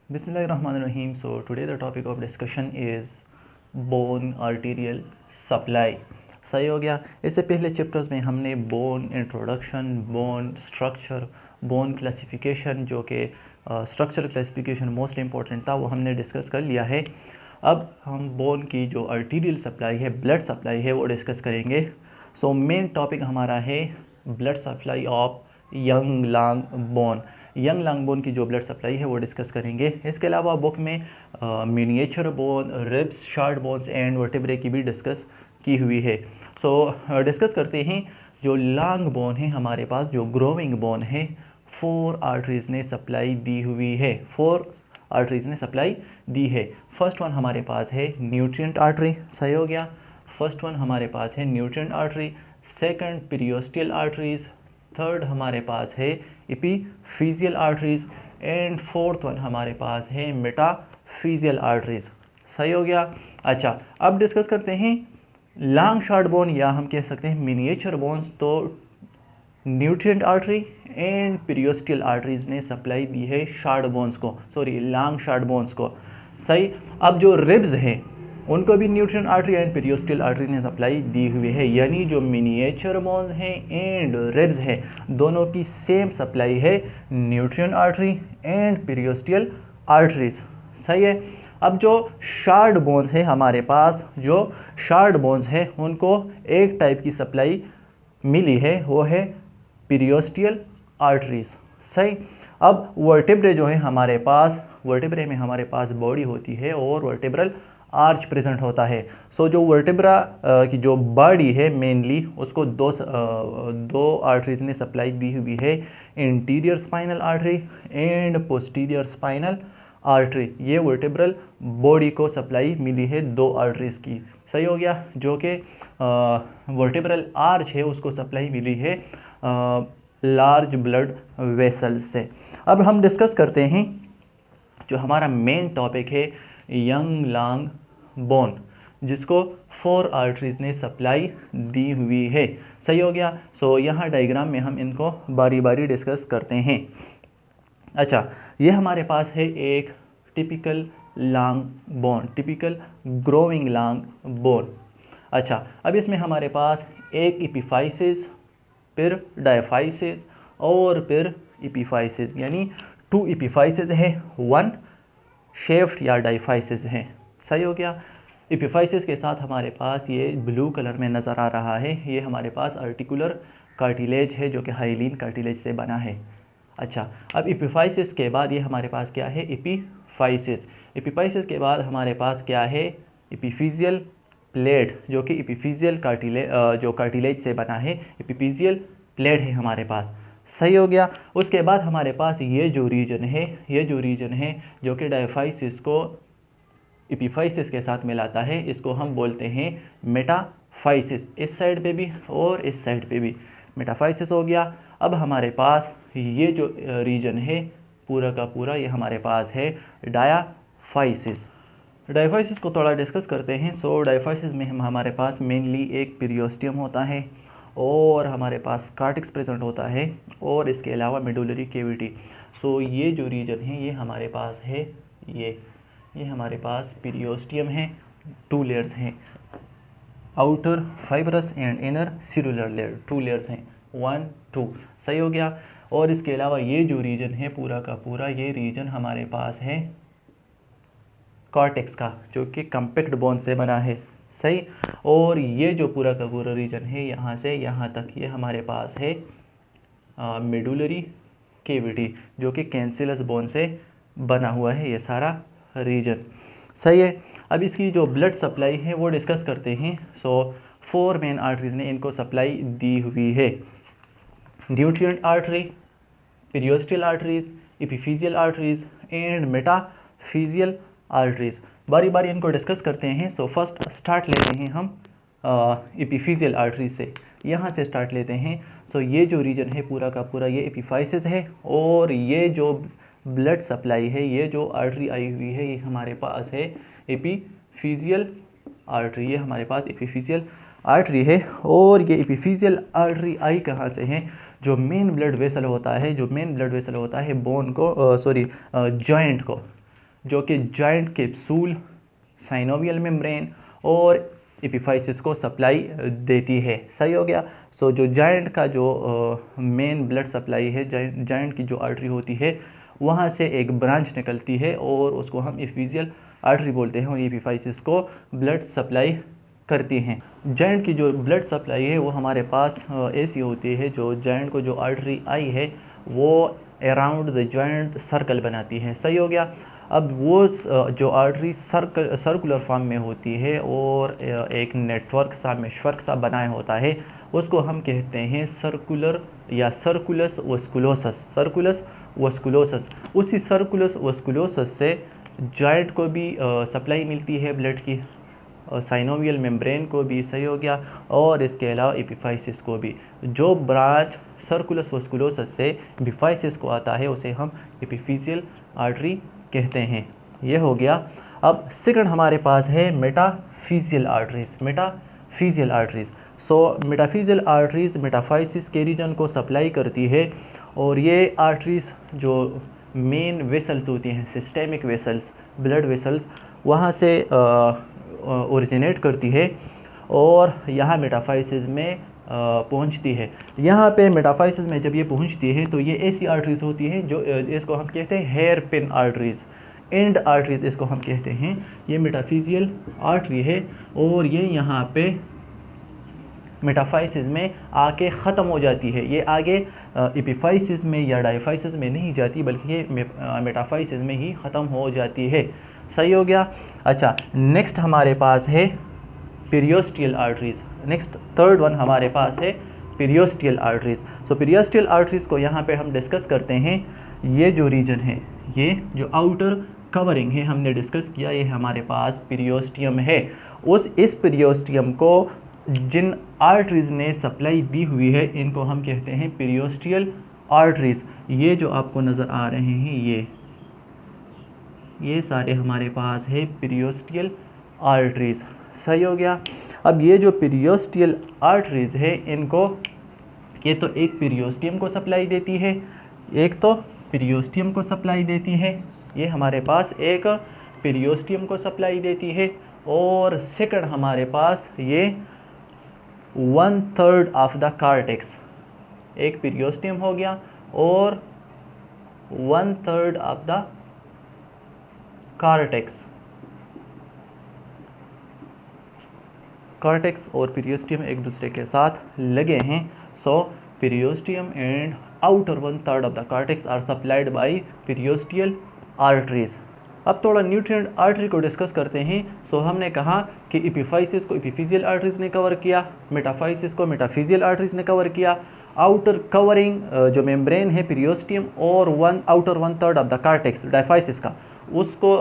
Bismillahirrahmanirrahim. So today the topic of discussion is bone arterial supply. सही हो गया। इससे पहले चैप्टर्स में हमने bone introduction, bone structure, bone classification, जो कि स्ट्रक्चर क्लासिफिकेशन मोस्ट इंपॉर्टेंट था, वो हमने डिस्कस कर लिया है। अब हम बोन की जो आर्टीरियल सप्लाई है, ब्लड सप्लाई है, वो डिस्कस करेंगे। सो मेन टॉपिक हमारा है blood supply of young long bone. Young long bone की जो ब्लड सप्लाई है वो डिस्कस करेंगे। इसके अलावा बुक में miniature bone, ribs, short bones and vertebrae की भी डिस्कस की हुई है। सो डिस्कस करते हैं। जो लॉन्ग बोन है हमारे पास, जो ग्रोइंग बोन है, 4 आर्टरीज ने सप्लाई दी हुई है। 4 आर्टरीज ने सप्लाई दी है। फर्स्ट वन हमारे पास है न्यूट्रिएंट आर्टरी। सही हो गया। फर्स्ट वन हमारे पास है nutrient artery. Second periosteal arteries. Third हमारे पास है epiphyseal arteries and fourth one हमारे पास है मेटाफिजियल आर्टरीज। सही हो गया। अच्छा, अब डिस्कस करते हैं लॉन्ग शॉर्ट बोन, या हम कह सकते हैं मिनिएचर बोन्स। तो nutrient artery and periosteal arteries ने सप्लाई दी है शॉर्ट बोन्स को, लॉन्ग शॉर्ट बोन्स को। सही। अब जो रिब्स हैं उनको भी nutrient artery and periosteal artery ने सप्लाई दी हुई है, यानी जो मिनिएचर बोन्स हैं एंड रिब्स हैं, दोनों की सेम सप्लाई है nutrient artery and periosteal arteries. सही है। अब जो शॉर्ट बोन्स है हमारे पास, जो शॉर्ट बोन्स है उनको एक टाइप की सप्लाई मिली है, वो है पेरियोस्टियल आर्टरीज। सही। अब वर्टेब्रे जो है हमारे पास, वर्टेब्रे में हमारे पास बॉडी होती है और वर्टेब्रल आर्च प्रेजेंट होता है। सो जो वर्टेब्रा की जो बॉडी है मेनली, उसको दो आर्टरीज ने सप्लाई दी हुई है, interior spinal artery and posterior spinal artery. ये वर्टेब्रल बॉडी को सप्लाई मिली है 2 आर्टरीज की। सही हो गया। जो कि वर्टेब्रल आर्च है उसको सप्लाई मिली है लार्ज ब्लड वेसल्स से। अब हम डिस्कस करते हैं जो हमारा मेन टॉपिक है यंग लॉन्ग बोन, जिसको 4 आर्टरीज ने सप्लाई दी हुई है। सही हो गया। सो यहाँ डायग्राम में हम इनको बारी बारी डिस्कस करते हैं। अच्छा, ये हमारे पास है एक typical long bone, typical growing long bone. अच्छा, अब इसमें हमारे पास एक एपिफाइसिस, फिर डायफाइसिस और फिर एपिफाइसिस, यानी 2 एपिफाइसिस है, 1 शेफ्ट या डायफाइसिस है। सही हो गया। एपिफाइसिस के साथ हमारे पास ये ब्लू कलर में नज़र आ रहा है, ये हमारे पास आर्टिकुलर कार्टिलेज है जो कि हाइलिन कार्टिलेज से बना है। अच्छा, अब एपिफाइसिस के बाद ये हमारे पास क्या है, एपिफाइसिस। एपिफाइसिस के बाद हमारे पास क्या है, एपिफिजियल प्लेट, जो कि एपिफिजियल कार्टिलेज, जो कार्टिलेज से बना है, एपिफिजियल प्लेट है हमारे पास। सही हो गया। उसके बाद हमारे पास ये जो रीजन है, ये जो रीजन है जो कि डायफाइसिस को एपिफाइसिस के साथ मिलाता है, इसको हम बोलते हैं मेटाफाइसिस। इस साइड पे भी और इस साइड पे भी मेटाफाइसिस हो गया। अब हमारे पास ये जो रीजन है पूरा का पूरा, ये हमारे पास है डायाफाइसिस। डायफाइसिस को थोड़ा डिस्कस करते हैं। सो डायफाइसिस में हमारे पास मेनली एक पेरियोस्टियम होता है और हमारे पास कार्टेक्स प्रेजेंट होता है और इसके अलावा मेडुलरी कैविटी। सो ये जो रीजन है ये हमारे पास है, ये हमारे पास पेरियोस्टियम है। 2 लेयर्स हैं, outer fibrous and inner cellular layer, 2 layers हैं, 1 2। सही हो गया। और इसके अलावा ये जो रीजन है पूरा का पूरा, ये रीजन हमारे पास है कॉर्टेक्स का, जो कि कॉम्पैक्ट बोन से बना है। सही। और ये जो पूरा का पूरा रीजन है यहाँ से यहाँ तक, ये हमारे पास है मेडुलरी कैविटी, जो कि कैंसिलस बोन से बना हुआ है ये सारा रीजन। सही है। अब इसकी जो ब्लड सप्लाई है वो डिस्कस करते हैं। सो 4 मेन आर्टरीज ने इनको सप्लाई दी हुई है, nutrient artery, periosteal arteries, epiphyseal arteries and metaphyseal arteries. बारी बारी इनको डिस्कस करते हैं। सो फर्स्ट स्टार्ट लेते हैं हम एपिफिजियल आर्टरी से, यहाँ से स्टार्ट लेते हैं। सो ये जो रीजन है पूरा का पूरा, ये एपिफाइसिस है और ये जो ब्लड सप्लाई है, ये जो आर्टरी आई हुई है, ये हमारे पास है एपिफिजियल आर्टरी। ये हमारे पास एपिफिजियल आर्टरी है। और ये एपिफिजियल आर्टरी आई कहाँ से है, जो मेन ब्लड वेसल होता है, जो मेन ब्लड वेसल होता है बोन को, जॉइंट को, जो कि जॉइंट कैप्सूल, साइनोवियल मेम्ब्रेन और एपिफाइसिस को सप्लाई देती है। सही हो गया। सो जो जॉइंट का जो मेन ब्लड सप्लाई है, जॉइंट की जो आर्टरी होती है वहाँ से एक ब्रांच निकलती है और उसको हम एपिफिजियल आर्टरी बोलते हैं और एपिफाइसिस को ब्लड सप्लाई करती हैं। जॉइंट की जो ब्लड सप्लाई है वो हमारे पास ऐसी होती है, जो जॉइंट को जो आर्टरी आई है वो अराउंड द जॉइंट सर्कल बनाती है। सही हो गया। अब वो जो आर्टरी सर्कुलर फॉर्म में होती है और एक नेटवर्क सा मेशवर्क सा बनाया होता है, उसको हम कहते हैं सर्कुलर या सर्कुलस वस्कुलोसस। सर्कुलस वस्कुलोसस। उसी सर्कुलस वस्कुलोसस से जॉइंट को भी सप्लाई मिलती है ब्लड की, साइनोवियल मेम्ब्रेन को भी। सही हो गया। और इसके अलावा एपिफाइसिस को भी। जो ब्रांच सर्कुलस वस्कुलोसस से एपिफाइसिस को आता है उसे हम एपिफिजियल आर्टरी कहते हैं। ये हो गया। अब सेकंड हमारे पास है metaphyseal arteries. Metaphyseal arteries. So metaphyseal arteries metaphysis के रीजन को सप्लाई करती है और ये आर्टरीज जो मेन वेसल्स होती हैं, सिस्टेमिक वेसल्स, ब्लड वेसल्स, वहाँ से ओरिजिनेट करती है और यहाँ मेटाफाइसिस में पहुँचती है। यहाँ पे मेटाफाइसिस में जब ये पहुँचती है तो ये ऐसी आर्टरीज होती हैं जो इसको हम कहते हैं hairpin arteries, and arteries इसको हम कहते हैं। ये मेटाफिजियल आर्टरी है और ये यहाँ पे मेटाफाइसिस में आके ख़त्म हो जाती है। ये आगे एपिफाइसिस में या डायफाइसिस में नहीं जाती, बल्कि ये मेटाफाइसिस में ही ख़त्म हो जाती है। सही हो गया। अच्छा, नेक्स्ट हमारे पास है पीरियोस्टियल आर्टरीज। नेक्स्ट थर्ड वन हमारे पास है पीरियोस्टियल आर्टरीज। सो पीरियोस्टियल आर्टरीज को यहाँ पे हम डिस्कस करते हैं। ये जो रीजन है, ये जो आउटर कवरिंग है, हमने डिस्कस किया, ये हमारे पास पीरियोस्टियम है। इस पीरियोस्टियम को जिन आर्टरीज ने सप्लाई दी हुई है इनको हम कहते हैं पीरियोस्टियल आर्टरीज। ये जो आपको नज़र आ रहे हैं ये सारे हमारे पास है पीरियोस्टियल आर्टरीज। सही हो गया। अब ये जो पीरियोस्टियल आर्टरीज है इनको, ये तो एक पीरियोस्टियम को सप्लाई देती है, एक तो पीरियोस्टियम को सप्लाई देती है, ये हमारे पास एक पीरियोस्टियम को सप्लाई देती है। और सेकंड हमारे पास ये 1/3 ऑफ द कार्टेक्स, एक पीरियोस्टियम हो गया और 1/3 ऑफ द कार्टेक्स। कार्टेक्स और पीरियोस्टियम एक दूसरे के साथ लगे हैं। So periosteum and outer 1/3 of the cortex are supplied by periosteal arteries. अब थोड़ा न्यूट्रिएंट आर्टरी को डिस्कस करते हैं। सो हमने कहा कि एपिफाइसिस को एपिफिजियल आर्टरीज ने कवर किया, मेटाफाइसिस को मेटाफिजियल आर्टरीज ने कवर किया, आउटर कवरिंग जो मेम्ब्रेन है पीरियोस्टियम और outer 1/3 of the cortex diaphysis का, उसको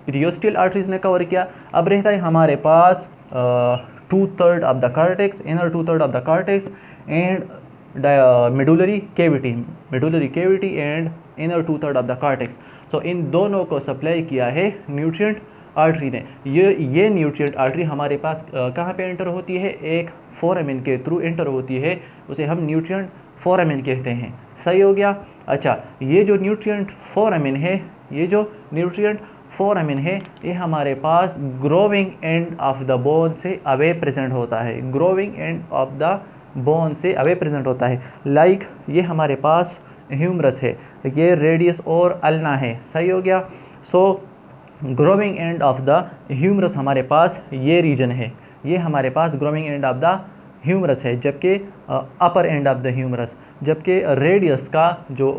पीरियोस्टियल आर्टरीज ने कवर किया। अब रहता है हमारे पास 2/3 of the cortex, inner 2/3 of the cortex and medullary cavity and inner 2/3 of the cortex. So इन दोनों को सप्लाई किया है न्यूट्रिएंट आर्टरी ने। ये न्यूट्रिएंट आर्टरी हमारे पास कहाँ पे एंटर होती है? एक फोरामेन के थ्रू एंटर होती है, उसे हम न्यूट्रिएंट फोरामेन कहते हैं। सही हो गया। अच्छा, ये जो न्यूट्रिएंट फोरामेन है ये हमारे पास growing end of the bone से अवे प्रेजेंट होता है, growing end of the bone से अवे प्रेजेंट होता है। लाइक ये हमारे पास ह्यूमरस है, ये रेडियस और अल्ना है। सही हो गया। So growing end of the humerus हमारे पास ये रीजन है, ये हमारे पास growing end of the humerus है, जबकि upper end of the humerus, जबकि रेडियस का जो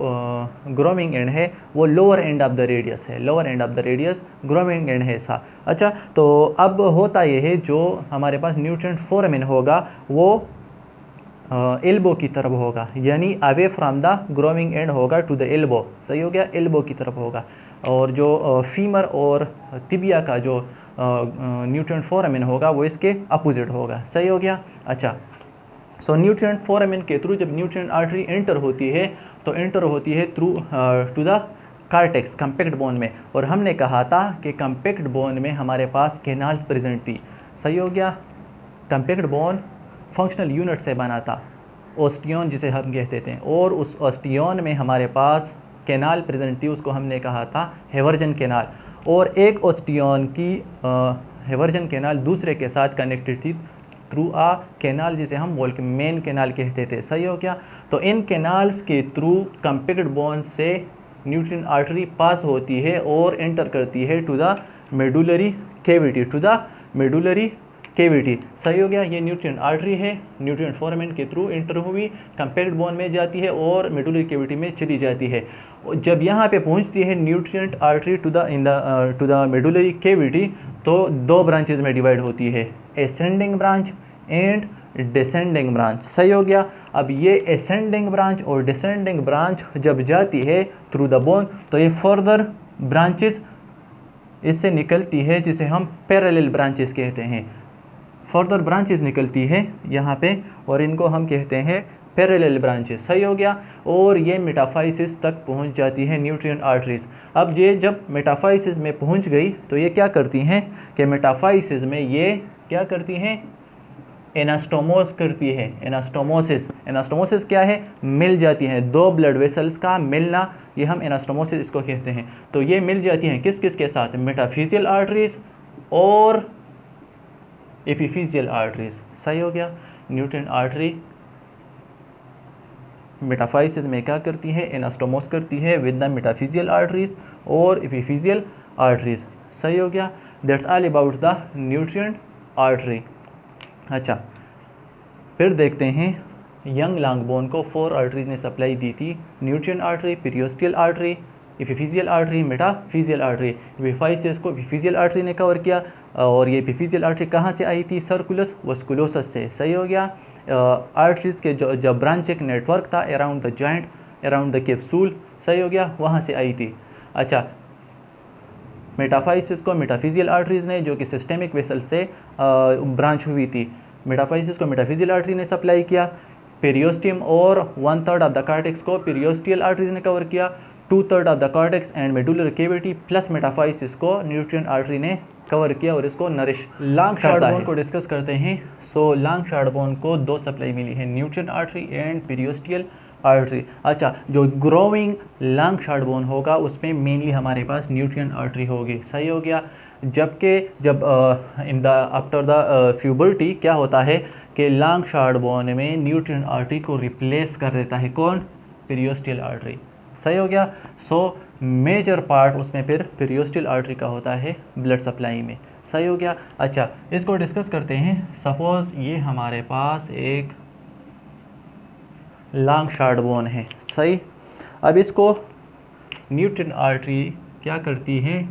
ग्रोविंग एंड है वो lower end of the radius है, lower end of the radius growing end है ऐसा। अच्छा, तो अब होता ये है जो हमारे पास न्यूट्रिएंट फोरामेन होगा वो एल्बो की तरफ होगा, यानी away from the growing and होगा टू द एल्बो। सही हो गया, एल्बो की तरफ होगा। और जो फीमर और तिबिया का जो न्यूट्रिएंट फोरामेन होगा वो इसके अपोजिट होगा। सही हो गया। अच्छा, सो न्यूट्रिएंट फोरामेन के थ्रू जब न्यूट्रिएंट आर्टरी एंटर होती है तो एंटर होती है through to the cortex, compact bone में। और हमने कहा था कि कम्पैक्ट बोन में हमारे पास कैनाल्स प्रेजेंट थी। सही हो गया। कम्पैक्ट बोन फंक्शनल यूनिट से बना था, ओस्टियोन जिसे हम कहते थे, और उस ओस्टियोन में हमारे पास कैनाल प्रेजेंट थी उसको हमने कहा था हेवर्जन कैनाल, और एक ऑस्टियन की हेवर्जन कैनाल दूसरे के साथ कनेक्टेड थी थ्रू आ कैनाल जिसे हम वोल्क मेन कैनाल कहते थे। सही हो गया। तो इन कैनाल्स के थ्रू कंपैक्ट बोन से न्यूट्रिएंट आर्टरी पास होती है और एंटर करती है टू द मेडुलरी कैविटी, सही हो गया। ये न्यूट्रिएंट आर्टरी है, न्यूट्रिएंट फोरामेन के थ्रू एंटर हुई, कंपैक्ट बोन में जाती है और मेडुलरी कैविटी में चली जाती है। जब यहाँ पे पहुँचती है nutrient artery to the medullary cavity, तो दो ब्रांचेज में डिवाइड होती है, ascending branch and descending branch. सही हो गया। अब ये एसेंडिंग ब्रांच और डिसेंडिंग ब्रांच जब जाती है थ्रू द बोन, तो ये फर्दर ब्रांचेस इससे निकलती है जिसे हम पैरेलल ब्रांचेस कहते हैं। फर्दर ब्रांचेस निकलती है यहाँ पे और इनको हम कहते हैं पैरेलल ब्रांचेस। सही हो गया। और ये मेटाफाइसिस तक पहुँच जाती है न्यूट्रिएंट आर्टरीज। अब ये जब मेटाफाइसिस में पहुँच गई तो ये क्या करती हैं कि मेटाफाइसिस में ये क्या करती हैं, एनास्टोमोस करती है। एनास्टोमोसिस क्या है, मिल जाती है, दो ब्लड वेसल्स का मिलना, ये हम एनास्टोमोसिस इसको कहते हैं। तो ये मिल जाती हैं किस किस के साथ, मेटाफिजियल आर्टरीज और एपिफिजियल आर्टरीज। सही हो गया। न्यूट्रिएंट आर्टरी मेटाफाइसिस में क्या करती है, एनास्टोमोस करती है विद द मेटाफिजियल आर्टरीज और एपिफिजियल आर्टरीज। सही हो गया। That's all about the nutrient artery. अच्छा, फिर देखते हैं यंग लॉन्ग बोन को 4 आर्टरीज ने सप्लाई दी थी, nutrient artery, periosteal artery, epiphyseal artery, metaphyseal artery. Epiphysis को एपिफिजियल आर्टरी ने कवर किया और ये एपिफिजियल आर्टरी कहाँ से आई थी, सर्कुलस वस्कुलोसस से। सही हो गया। आर्टरीज के जो ब्रांच एक नेटवर्क था around the joint, around the capsule, सही हो गया, वहाँ से आई थी। अच्छा, मेटाफाइसिस को मेटाफिजियल आर्टरीज ने, जो कि सिस्टेमिक वेसल से ब्रांच हुई थी, मेटाफाइसिस को मेटाफिजियल आर्टरी ने सप्लाई किया। पेरियोस्टियम और 1/3 ऑफ द कॉर्टेक्स को पेरियोस्टियल आर्टरीज ने कवर किया। 2/3 of the cortex and medullary cavity plus metaphysis को न्यूट्रिएंट आर्टरी ने कवर किया और इसको नरिश। लॉन्ग शार्ट बोन को डिस्कस करते हैं। सो लॉन्ग शार्ट बोन को 2 सप्लाई मिली है, nutrient artery and periosteal artery. अच्छा, जो ग्रोइंग लॉन्ग शार्ट बोन होगा उसमें मेनली हमारे पास न्यूट्रिएंट आर्टरी होगी। सही हो गया। जबकि जब in the after the puberty क्या होता है कि लॉन्ग शार्ट बोन में न्यूट्रिएंट आर्टरी को रिप्लेस कर देता है कौन, पेरियोस्टियल आर्टरी। सही हो गया। सो मेजर पार्ट उसमें फिर पेरियोस्टियल आर्टरी का होता है ब्लड सप्लाई में। सही हो गया। अच्छा, इसको डिस्कस करते हैं। सपोज ये हमारे पास एक लॉन्ग शार्ट बोन है, सही। अब इसको न्यूट्रिएंट आर्टरी क्या करती है,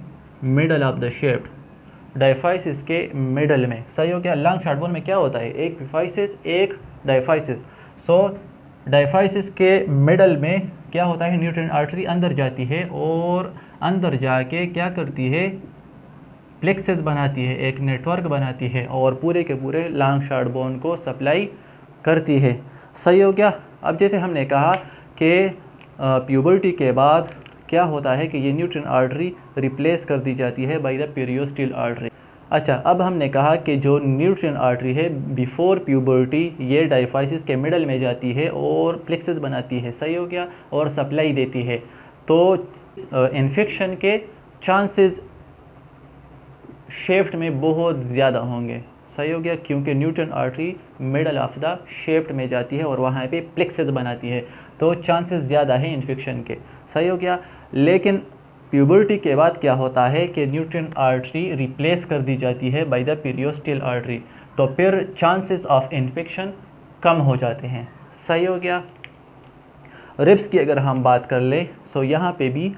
middle of the shaft, diaphysis के मिडल में। सही हो गया। लॉन्ग शार्ट बोन में क्या होता है, एक एपिफाइसिस एक डायफाइसिस। सो डायफाइसिस के मिडल में क्या होता है, न्यूट्रिएंट आर्टरी अंदर जाती है और अंदर जाके क्या करती है, प्लेक्सेस बनाती है, एक नेटवर्क बनाती है और पूरे के पूरे लॉन्ग शार्ट बोन को सप्लाई करती है। सही हो गया। अब जैसे हमने कहा कि प्यूबर्टी के बाद क्या होता है कि ये न्यूट्रिएंट आर्टरी रिप्लेस कर दी जाती है बाय द पेरियोस्टियल आर्टरी। अच्छा, अब हमने कहा कि जो न्यूट्रिएंट आर्टरी है बिफोर प्यूबर्टी ये डायफाइसिस के मिडल में जाती है और प्लेक्सेस बनाती है। सही हो गया। और सप्लाई देती है। तो इन्फेक्शन के चांसेस शेफ्ट में बहुत ज़्यादा होंगे। सही हो गया, क्योंकि nutrient artery middle of the shaft में जाती है और वहाँ पे प्लेक्सेस बनाती है, तो चांसेस ज़्यादा है इन्फेक्शन के। सही हो गया। लेकिन प्यूबर्टी के बाद क्या होता है कि न्यूट्रिएंट आर्टरी रिप्लेस कर दी जाती है बाय द पेरियोस्टियल आर्टरी, तो फिर चांसेस ऑफ इन्फेक्शन कम हो जाते हैं। सही हो गया। रिब्स की अगर हम बात कर ले, सो यहाँ पे भी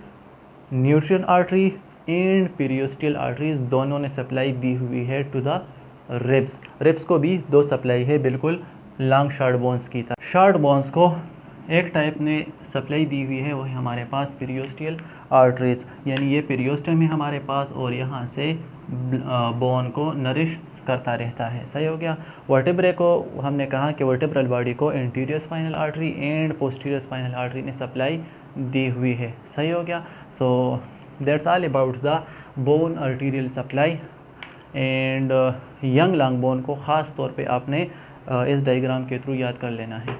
nutrient artery and periosteal arteries दोनों ने सप्लाई दी हुई है टू द रिब्स। रिब्स को भी 2 सप्लाई है, बिल्कुल लॉन्ग शार्ट बोन्स की तरह। शार्ट बोन्स को एक टाइप ने सप्लाई दी हुई है, वो है हमारे पास पेरियोस्टियल आर्टरीज, यानी ये पेरियोस्टम है हमारे पास और यहाँ से बोन को नरिश करता रहता है। सही हो गया। वर्टेब्रे को हमने कहा कि वर्टेब्रल बॉडी को anterior spinal artery and posterior spinal artery ने सप्लाई दी हुई है। सही हो गया। So that's all about the bone arterial supply and young long bone को ख़ास तौर पे आपने इस डायग्राम के थ्रू याद कर लेना है।